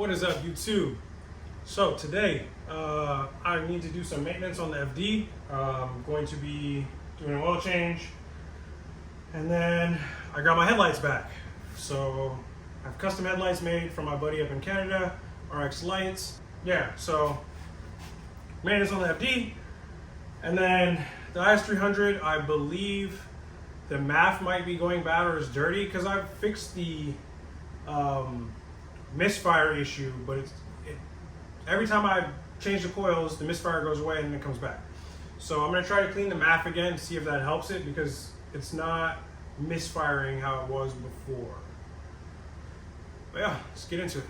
What is up, YouTube? So today I need to do some maintenance on the FD. I'm going to be doing an oil change, and then I got my headlights back. So I have custom headlights made from my buddy up in Canada, RX.Lights. Yeah, so maintenance on the FD, and then the IS300. I believe the MAF might be going bad or is dirty because I've fixed the misfire issue, but every time I change the coils, the misfire goes away and then it comes back. So I'm gonna try to clean the MAF again to see if that helps it, because it's not misfiring how it was before. But yeah, let's get into it.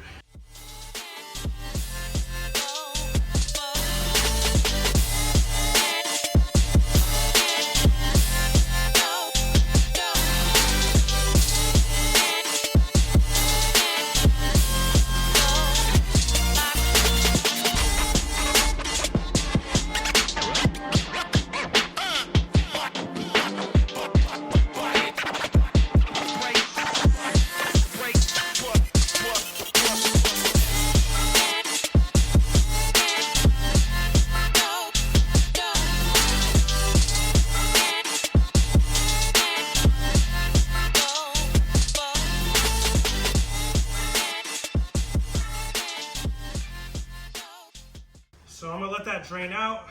So I'm gonna let that drain out.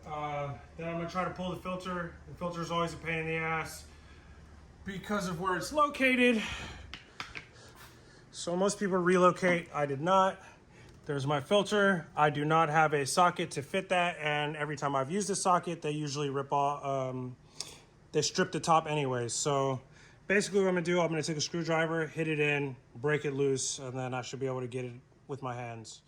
Then I'm gonna try to pull the filter. The filter is always a pain in the ass because of where it's located. So most people relocate. I did not. There's my filter. I do not have a socket to fit that, and every time I've used a socket, they usually rip off. They strip the top anyways. So basically, what I'm gonna do, I'm gonna take a screwdriver, hit it in, break it loose, and then I should be able to get it with my hands.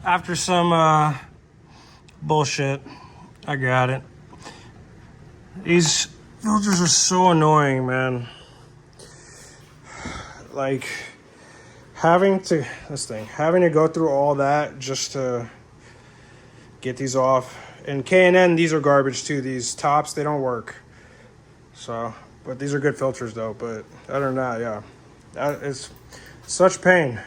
After some bullshit, I got it. These filters are so annoying, man. Like having to go through all that just to get these off. And K&N, these are garbage too. These tops, they don't work. So, but these are good filters though. But other than that, yeah, that is such pain.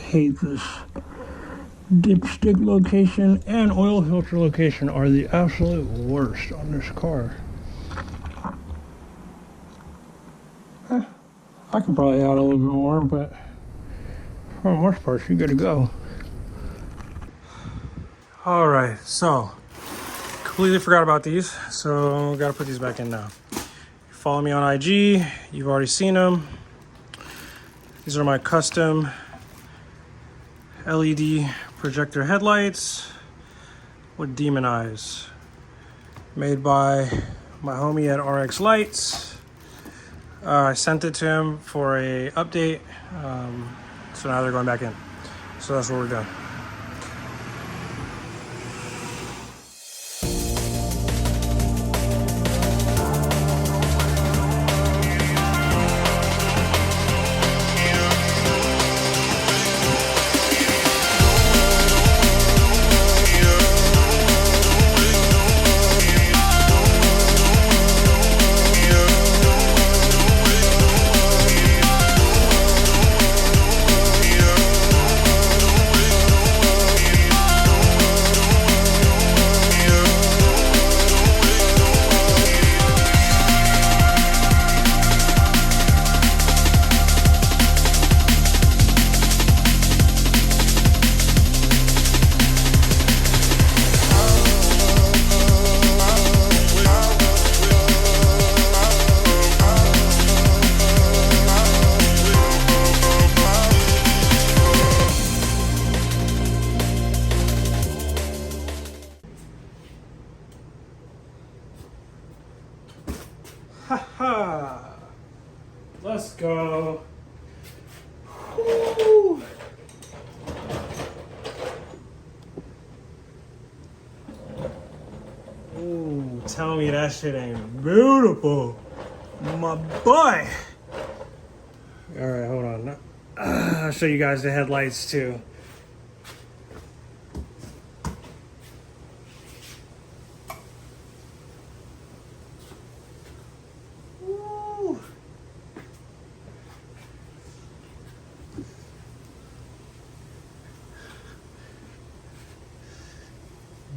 hate this. Dipstick location and oil filter location are the absolute worst on this car. I can probably add a little bit more, but for the most part, you're good to go. All right, so completely forgot about these, so gotta put these back in now. Follow me on IG, you've already seen them. These are my custom LED projector headlights with demon eyes, made by my homie at RX.Lights. I sent it to him for a update, so now they're going back in. So that's what we're doing. Ha! Let's go. Woo. Ooh, tell me that shit ain't beautiful, my boy. All right, hold on. I'll show you guys the headlights too.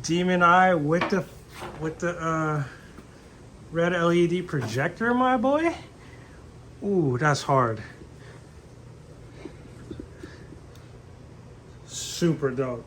Demon eye with the red LED projector, my boy. Ooh, that's hard. Super dope.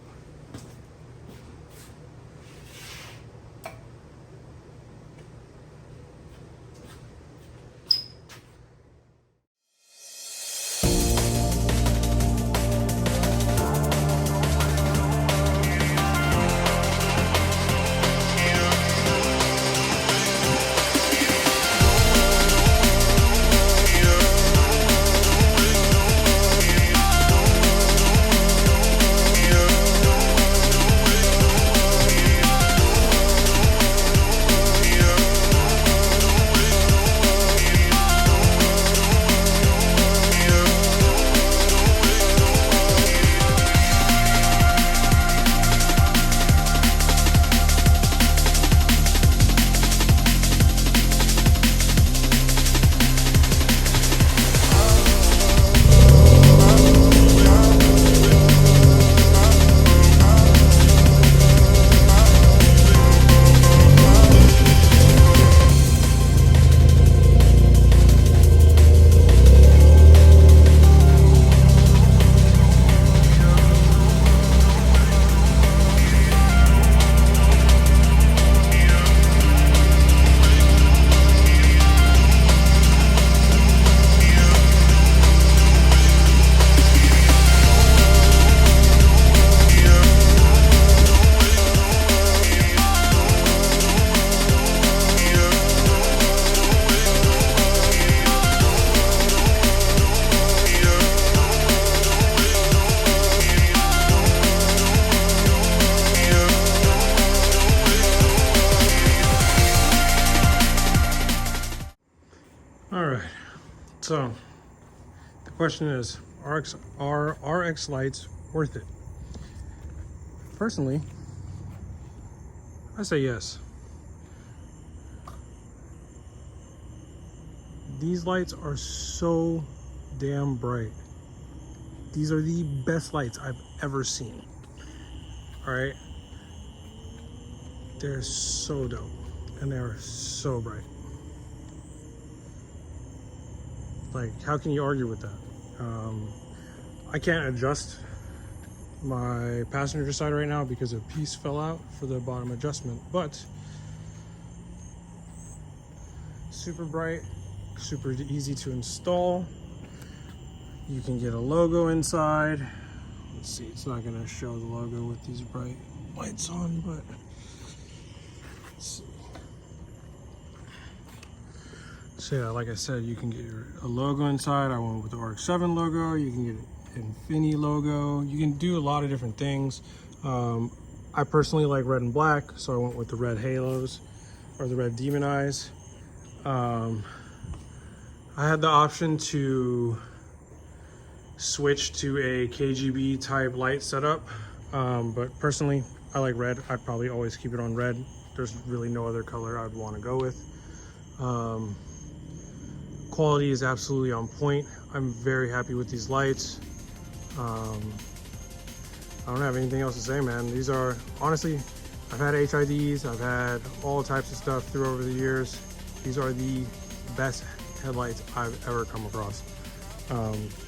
All right, so the question is, are RX lights worth it? Personally, I say yes. These lights are so damn bright. These are the best lights I've ever seen. All right. They're so dope and they're so bright. Like, how can you argue with that? I can't adjust my passenger side right now because a piece fell out for the bottom adjustment, but super bright, super easy to install. You can get a logo inside. Let's see, it's not gonna show the logo with these bright lights on, but let's see. So yeah, like I said, you can get a logo inside. I went with the RX-7 logo. You can get an Infinity logo. You can do a lot of different things. I personally like red and black, so I went with the red halos or the red demon eyes. I had the option to switch to a KGB type light setup, but personally I like red. I'd probably always keep it on red. There's really no other color I'd want to go with. Quality is absolutely on point. I'm very happy with these lights. I don't have anything else to say, man. These are, honestly, I've had HIDs, I've had all types of stuff through over the years. These are the best headlights I've ever come across,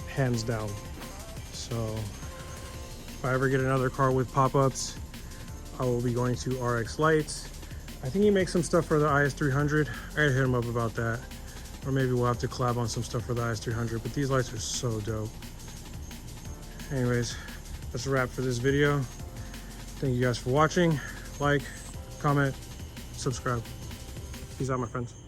hands down. So if I ever get another car with pop-ups, I will be going to RX.Lights. I think he makes some stuff for the IS300. I gotta hit him up about that. Or maybe we'll have to collab on some stuff for the IS300, but these lights are so dope. Anyways, that's a wrap for this video. Thank you guys for watching. Like, comment, subscribe. Peace out, my friends.